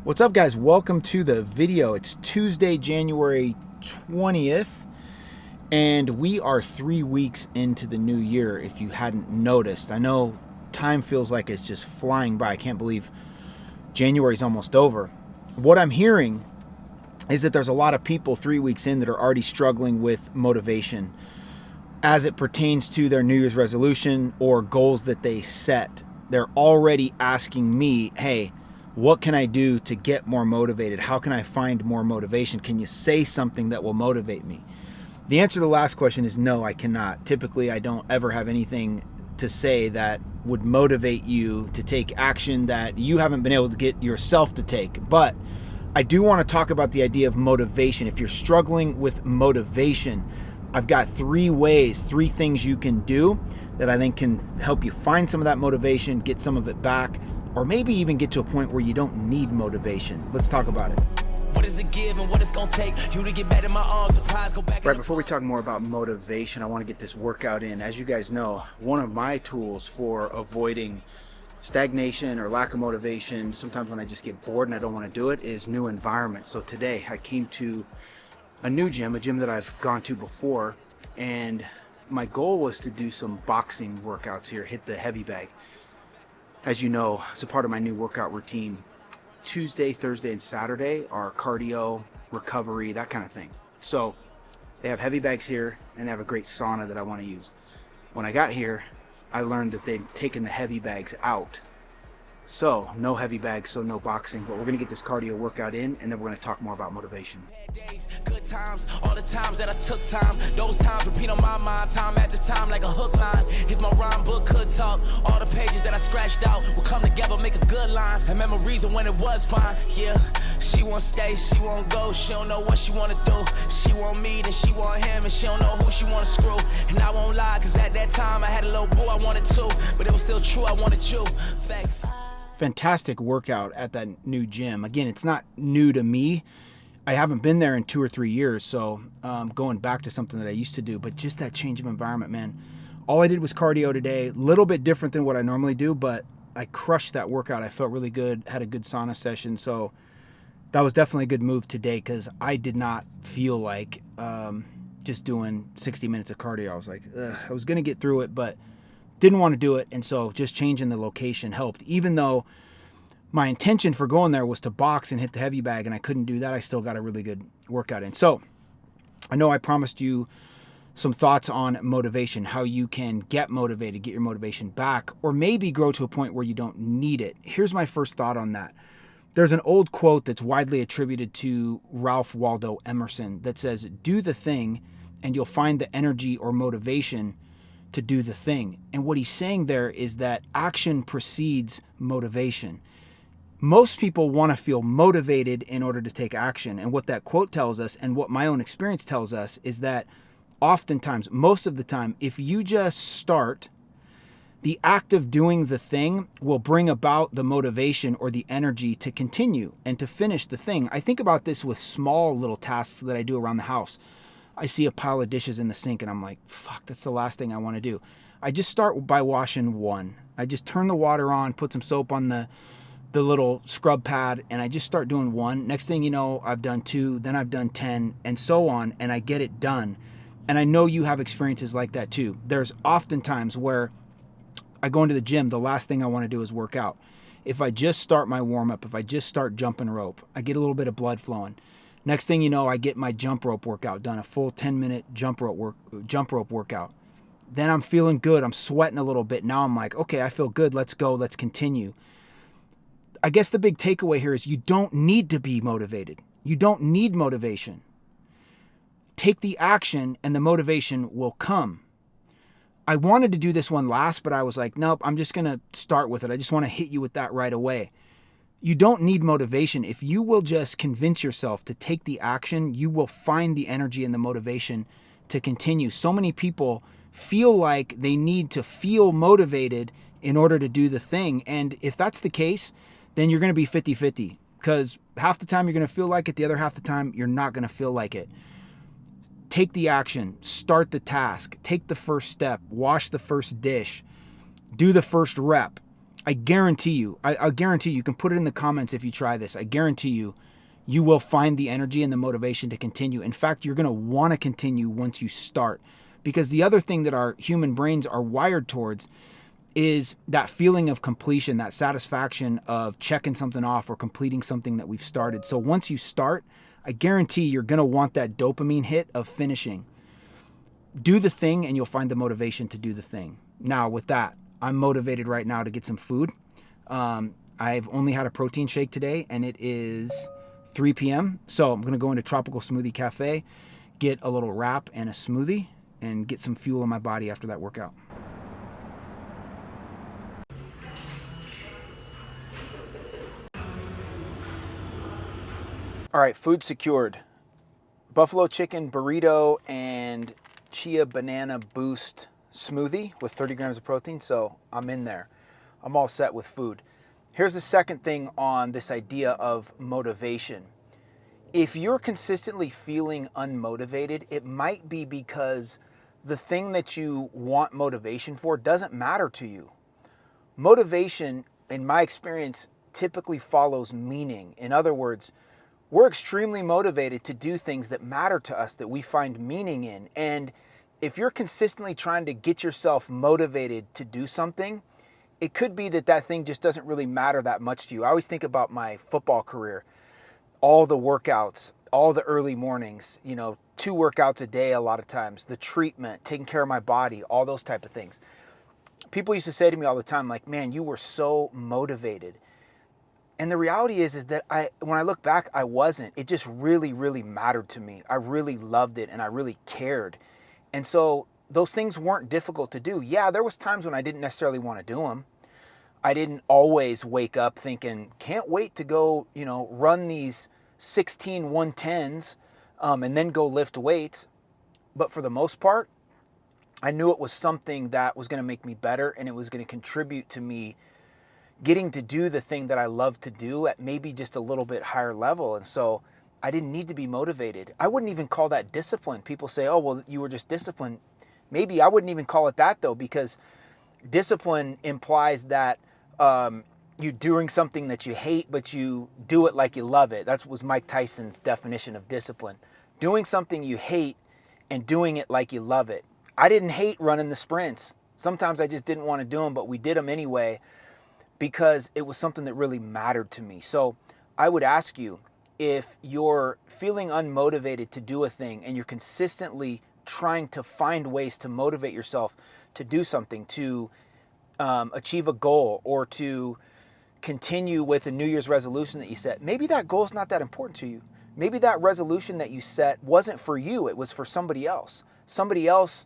What's up, guys? Welcome to the video. It's Tuesday, January 20th, and we are 3 weeks into the new year, if you hadn't noticed. I know time feels like it's just flying by. I can't believe January's almost over. What I'm hearing is that there's a lot of people 3 weeks in that are already struggling with motivation as it pertains to their New Year's resolution or goals that they set. They're already asking me, hey, what can I do to get more motivated? How can I find more motivation? Can you say something that will motivate me? The answer to the last question is no, I cannot. Typically, I don't ever have anything to say that would motivate you to take action that you haven't been able to get yourself to take. But I do want to talk about the idea of motivation. If you're struggling with motivation, I've got 3 things you can do that I think can help you find some of that motivation, get some of it back, or maybe even get to a point where you don't need motivation. Let's talk about it. What is it give and what it's gonna take you to get back in my arms? Surprise, go back. Right, before we talk more about motivation, I want to get this workout in. As you guys know, one of my tools for avoiding stagnation or lack of motivation, sometimes when I just get bored and I don't want to do it, is new environment. So today I came to a new gym, a gym that I've gone to before, and my goal was to do some boxing workouts here, hit the heavy bag. As you know, it's a part of my new workout routine. Tuesday, Thursday, and Saturday are cardio, recovery, that kind of thing. So they have heavy bags here and they have a great sauna that I want to use. When I got here, I learned that they'd taken the heavy bags out. So no heavy bags, so no boxing, but we're gonna get this cardio workout in, and then we're gonna talk more about motivation. Good times, all the times that I took time, those times repeat on my mind, time after time like a hook line. If my rhyme book could talk, all the pages that I scratched out will come together, make a good line. And memories of when it was fine, yeah. She won't stay, she won't go, she don't know what she wanna do. She want me, then she want him, and she don't know who she wanna screw. And I won't lie, cause at that time I had a little boo I wanted to, but it was still true, I wanted you. Facts. Fantastic workout at that new gym. Again, it's not new to me. I haven't been there in 2 or 3 years, so going back to something that I used to do, but just that change of environment, man. All I did was cardio today, a little bit different than what I normally do, but I crushed that workout. I felt really good, had a good sauna session, so that was definitely a good move today because I did not feel like just doing 60 minutes of cardio. I was like, ugh. I was going to get through it, but didn't want to do it, and so just changing the location helped. Even though my intention for going there was to box and hit the heavy bag, and I couldn't do that, I still got a really good workout in. So I know I promised you some thoughts on motivation, how you can get motivated, get your motivation back, or maybe grow to a point where you don't need it. Here's my first thought on that. There's an old quote that's widely attributed to Ralph Waldo Emerson that says, do the thing and you'll find the energy or motivation to do the thing. And what he's saying there is that action precedes motivation. Most people want to feel motivated in order to take action. And what that quote tells us, and what my own experience tells us, is that oftentimes, most of the time, if you just start, the act of doing the thing will bring about the motivation or the energy to continue and to finish the thing. I think about this with small little tasks that I do around the house. I see a pile of dishes in the sink and I'm like, fuck, that's the last thing I want to do. I just start by washing one. I just turn the water on, put some soap on the little scrub pad, and I just start doing one. Next thing you know, I've done 2, then I've done 10, and so on, and I get it done. And I know you have experiences like that too. There's often times where I go into the gym, the last thing I want to do is work out. If I just start my warm-up, if I just start jumping rope, I get a little bit of blood flowing. Next thing you know, I get my jump rope workout done, a full 10-minute jump rope workout. Then I'm feeling good. I'm sweating a little bit. Now I'm like, okay, I feel good. Let's go. Let's continue. I guess the big takeaway here is you don't need to be motivated. You don't need motivation. Take the action and the motivation will come. I wanted to do this one last, but I was like, nope, I'm just going to start with it. I just want to hit you with that right away. You don't need motivation. If you will just convince yourself to take the action, you will find the energy and the motivation to continue. So many people feel like they need to feel motivated in order to do the thing. And if that's the case, then you're going to be 50-50, because half the time you're going to feel like it, the other half the time you're not going to feel like it. Take the action, start the task, take the first step, wash the first dish, do the first rep. I guarantee you, I guarantee you can put it in the comments if you try this. I guarantee you, you will find the energy and the motivation to continue. In fact, you're going to want to continue once you start. Because the other thing that our human brains are wired towards is that feeling of completion, that satisfaction of checking something off or completing something that we've started. So once you start, I guarantee you're going to want that dopamine hit of finishing. Do the thing and you'll find the motivation to do the thing. Now with that, I'm motivated right now to get some food. I've only had a protein shake today and it is 3 p.m. So I'm going to go into Tropical Smoothie Cafe, get a little wrap and a smoothie and get some fuel in my body after that workout. All right, food secured. Buffalo chicken burrito and chia banana boost smoothie with 30 grams of protein. So I'm in there. I'm all set with food. Here's the second thing on this idea of motivation. If you're consistently feeling unmotivated, it might be because the thing that you want motivation for doesn't matter to you. Motivation, in my experience, typically follows meaning. In other words, we're extremely motivated to do things that matter to us, that we find meaning in. And if you're consistently trying to get yourself motivated to do something, it could be that that thing just doesn't really matter that much to you. I always think about my football career, all the workouts, all the early mornings, 2 workouts a day a lot of times, the treatment, taking care of my body, all those type of things. People used to say to me all the time, like, man, you were so motivated. And the reality is that when I look back, I wasn't. It just really, really mattered to me. I really loved it and I really cared. And so those things weren't difficult to do. Yeah, there was times when I didn't necessarily want to do them. I didn't always wake up thinking, can't wait to go, run these 16 110s and then go lift weights. But for the most part, I knew it was something that was going to make me better and it was going to contribute to me getting to do the thing that I love to do at maybe just a little bit higher level. And so I didn't need to be motivated. I wouldn't even call that discipline. People say, oh, well, you were just disciplined. Maybe I wouldn't even call it that though, because discipline implies that you're doing something that you hate, but you do it like you love it. That was Mike Tyson's definition of discipline. Doing something you hate and doing it like you love it. I didn't hate running the sprints. Sometimes I just didn't want to do them, but we did them anyway because it was something that really mattered to me. So I would ask you, if you're feeling unmotivated to do a thing and you're consistently trying to find ways to motivate yourself to do something, to achieve a goal, or to continue with a New Year's resolution that you set, maybe that goal is not that important to you. Maybe that resolution that you set wasn't for you, it was for somebody else. Somebody else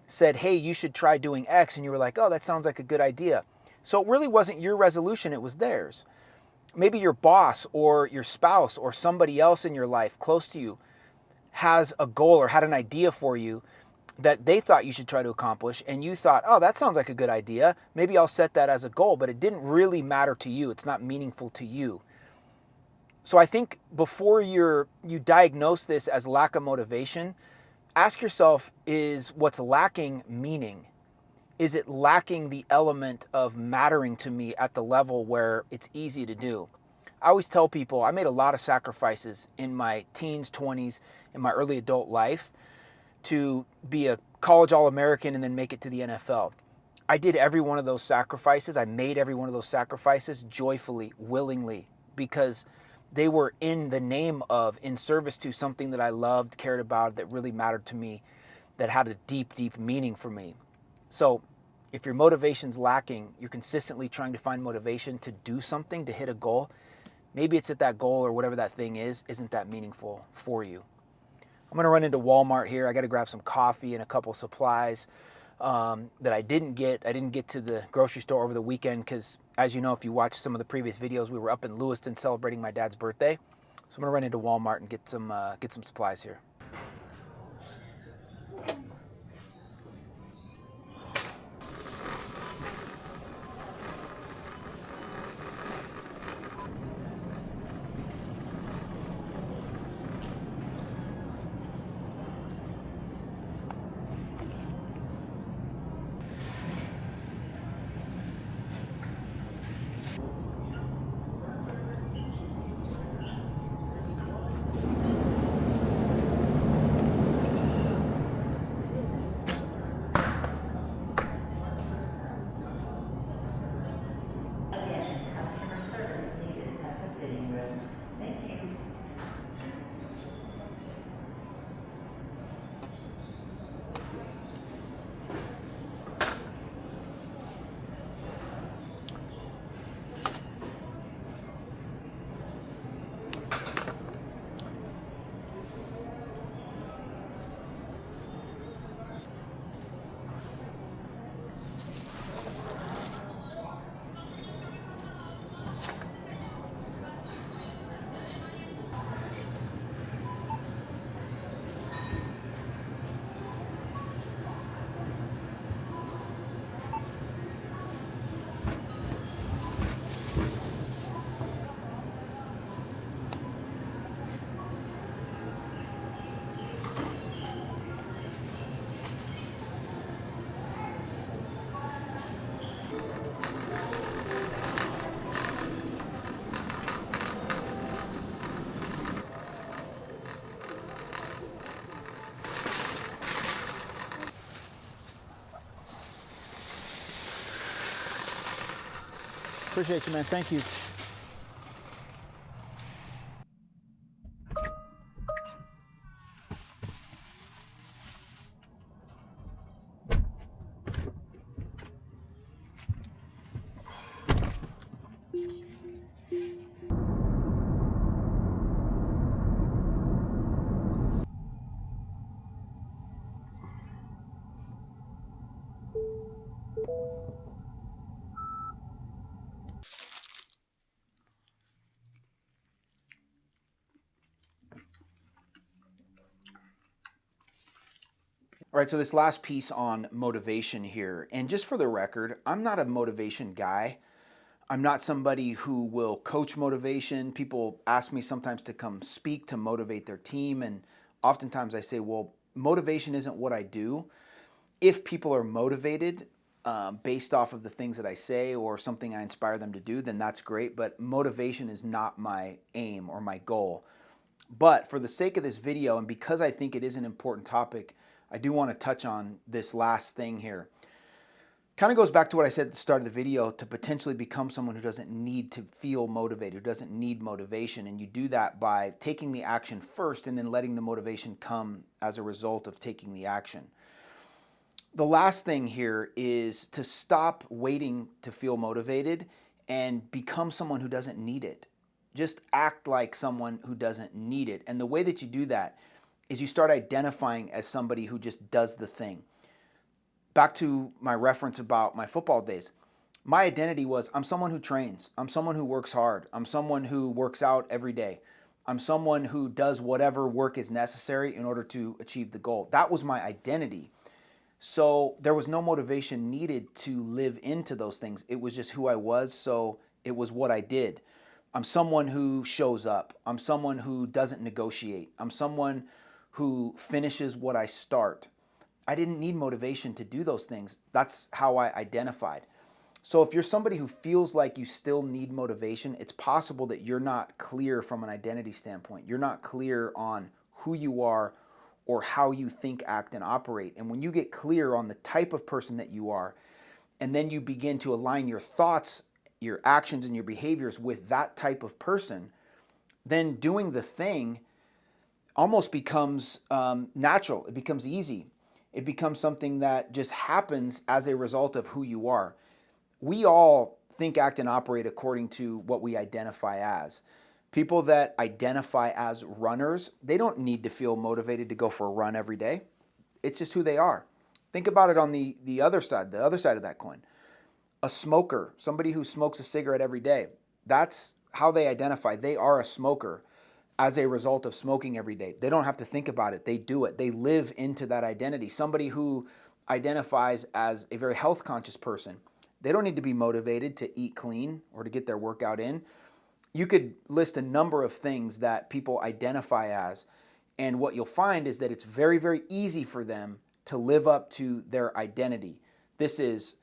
said, hey, you should try doing X, and you were like, oh, that sounds like a good idea. So it really wasn't your resolution, it was theirs. Maybe your boss or your spouse or somebody else in your life close to you has a goal or had an idea for you that they thought you should try to accomplish, and you thought, oh, that sounds like a good idea. Maybe I'll set that as a goal, but it didn't really matter to you. It's not meaningful to you. So I think before you diagnose this as lack of motivation, ask yourself, is what's lacking meaning? Is it lacking the element of mattering to me at the level where it's easy to do? I always tell people I made a lot of sacrifices in my teens, 20s, in my early adult life to be a college All-American and then make it to the NFL. I did every one of those sacrifices. I made every one of those sacrifices joyfully, willingly, because they were in the name of, in service to something that I loved, cared about, that really mattered to me, that had a deep, deep meaning for me. So if your motivation's lacking, you're consistently trying to find motivation to do something, to hit a goal, maybe it's that goal or whatever that thing is, isn't that meaningful for you. I'm gonna run into Walmart here. I gotta grab some coffee and a couple supplies that I didn't get. I didn't get to the grocery store over the weekend because, as you know, if you watch some of the previous videos, we were up in Lewiston celebrating my dad's birthday. So I'm gonna run into Walmart and get some supplies here. Appreciate you, man. Thank you. All right, so this last piece on motivation here, and just for the record, I'm not a motivation guy. I'm not somebody who will coach motivation. People ask me sometimes to come speak to motivate their team, and oftentimes I say, well, motivation isn't what I do. If people are motivated based off of the things that I say or something I inspire them to do, then that's great, but motivation is not my aim or my goal. But for the sake of this video, and because I think it is an important topic, I do want to touch on this last thing here. Kind of goes back to what I said at the start of the video, to potentially become someone who doesn't need to feel motivated, who doesn't need motivation. And you do that by taking the action first and then letting the motivation come as a result of taking the action. The last thing here is to stop waiting to feel motivated and become someone who doesn't need it. Just act like someone who doesn't need it. And the way that you do that is you start identifying as somebody who just does the thing. Back to my reference about my football days. My identity was, I'm someone who trains. I'm someone who works hard. I'm someone who works out every day. I'm someone who does whatever work is necessary in order to achieve the goal. That was my identity. So there was no motivation needed to live into those things. It was just who I was, so it was what I did. I'm someone who shows up. I'm someone who doesn't negotiate. I'm someone who finishes what I start. I didn't need motivation to do those things. That's how I identified. So if you're somebody who feels like you still need motivation, it's possible that you're not clear from an identity standpoint. You're not clear on who you are or how you think, act, and operate. And when you get clear on the type of person that you are, and then you begin to align your thoughts, your actions, and your behaviors with that type of person, then doing the thing almost becomes natural. It becomes easy. It becomes something that just happens as a result of who you are. We all think, act, and operate according to what we identify as. People that identify as runners, they don't need to feel motivated to go for a run every day. It's just who they are. Think about it on the other side of that coin. A smoker, somebody who smokes a cigarette every day, that's how they identify. They are a smoker as a result of smoking every day. They don't have to think about it. They do it. They live into that identity. Somebody who identifies as a very health conscious person, they don't need to be motivated to eat clean or to get their workout in. You could list a number of things that people identify as, and what you'll find is that it's very, very easy for them to live up to their identity. This is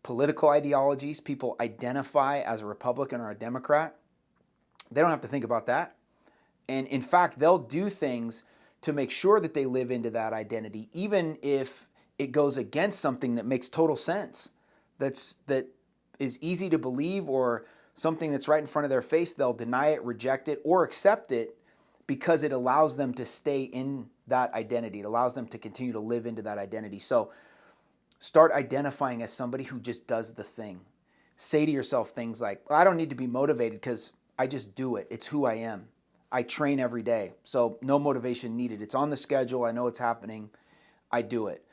political ideologies. People identify as a Republican or a Democrat. They don't have to think about that. And in fact, they'll do things to make sure that they live into that identity, even if it goes against something that makes total sense, that is easy to believe, or something that's right in front of their face. They'll deny it, reject it, or accept it because it allows them to stay in that identity. It allows them to continue to live into that identity. So start identifying as somebody who just does the thing. Say to yourself things like, I don't need to be motivated because I just do it. It's who I am. I train every day, so no motivation needed. It's on the schedule. I know it's happening. I do it.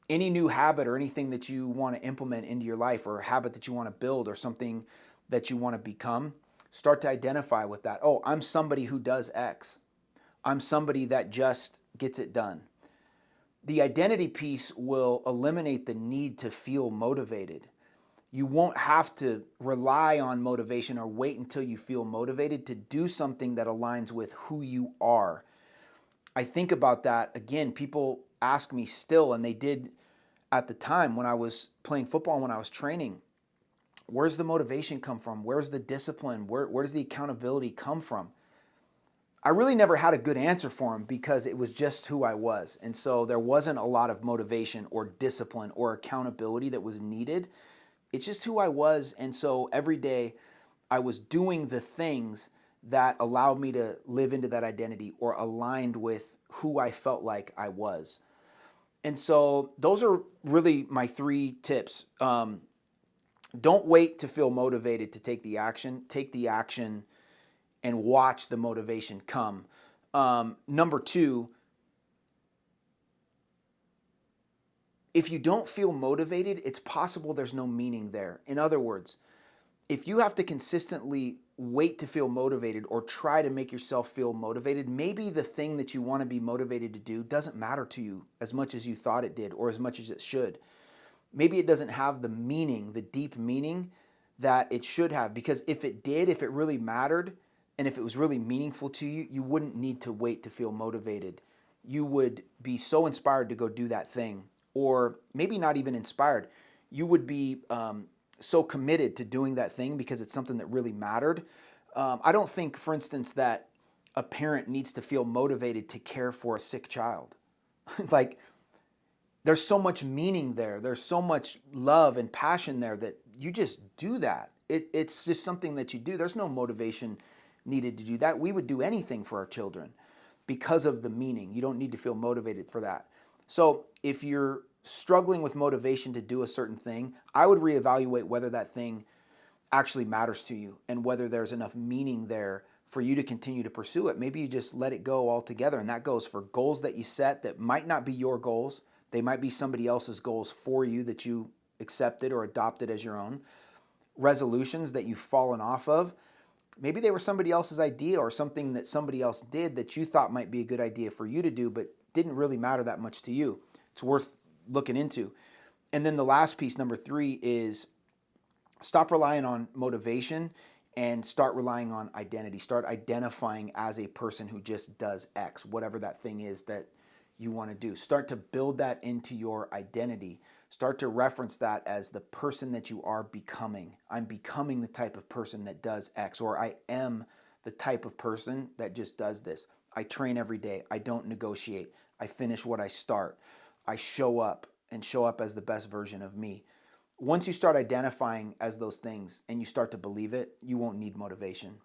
Any new habit or anything that you want to implement into your life, or a habit that you want to build, or something that you want to become, start to identify with that. Oh, I'm somebody who does X. I'm somebody that just gets it done. The identity piece will eliminate the need to feel motivated. You won't have to rely on motivation or wait until you feel motivated to do something that aligns with who you are. I think about that. Again, people ask me still, and they did at the time when I was playing football, when I was training, where's the motivation come from? Where's the discipline? Where does the accountability come from? I really never had a good answer for them because it was just who I was. And so there wasn't a lot of motivation or discipline or accountability that was needed It's just who I was. And so every day I was doing the things that allowed me to live into that identity or aligned with who I felt like I was. And so those are really my 3 tips. Don't wait to feel motivated to take the action. Take the action and watch the motivation come. Number 2, if you don't feel motivated, it's possible there's no meaning there. In other words, if you have to consistently wait to feel motivated or try to make yourself feel motivated, maybe the thing that you want to be motivated to do doesn't matter to you as much as you thought it did or as much as it should. Maybe it doesn't have the meaning, the deep meaning that it should have. Because if it did, if it really mattered, and if it was really meaningful to you, you wouldn't need to wait to feel motivated. You would be so inspired to go do that thing. Or maybe not even inspired. You would be so committed to doing that thing because it's something that really mattered. I don't think, for instance, that a parent needs to feel motivated to care for a sick child. Like, there's so much meaning there. There's so much love and passion there that you just do that. It's just something that you do. There's no motivation needed to do that. We would do anything for our children because of the meaning. You don't need to feel motivated for that. So if you're struggling with motivation to do a certain thing, I would reevaluate whether that thing actually matters to you and whether there's enough meaning there for you to continue to pursue it. Maybe you just let it go altogether. And that goes for goals that you set that might not be your goals. They might be somebody else's goals for you that you accepted or adopted as your own. Resolutions that you've fallen off of. Maybe they were somebody else's idea or something that somebody else did that you thought might be a good idea for you to do, but didn't really matter that much to you. It's worth looking into. And then the last piece, number 3, is stop relying on motivation and start relying on identity. Start identifying as a person who just does X, whatever that thing is that you want to do. Start to build that into your identity. Start to reference that as the person that you are becoming. I'm becoming the type of person that does X, or I am the type of person that just does this. I train every day. I don't negotiate. I finish what I start. I show up and show up as the best version of me. Once you start identifying as those things and you start to believe it, you won't need motivation.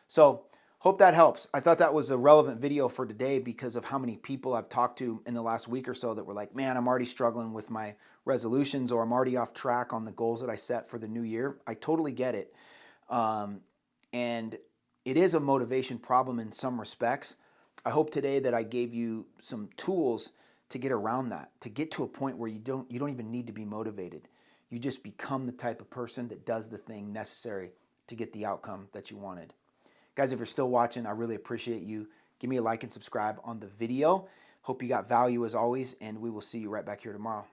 So, hope that helps. I thought that was a relevant video for today because of how many people I've talked to in the last week or so that were like, man, I'm already struggling with my resolutions, or I'm already off track on the goals that I set for the new year. I totally get it. And it is a motivation problem in some respects. I hope today that I gave you some tools to get around that, to get to a point where you don't even need to be motivated. You just become the type of person that does the thing necessary to get the outcome that you wanted. Guys, if you're still watching, I really appreciate you. Give me a like and subscribe on the video. Hope you got value as always, and we will see you right back here tomorrow.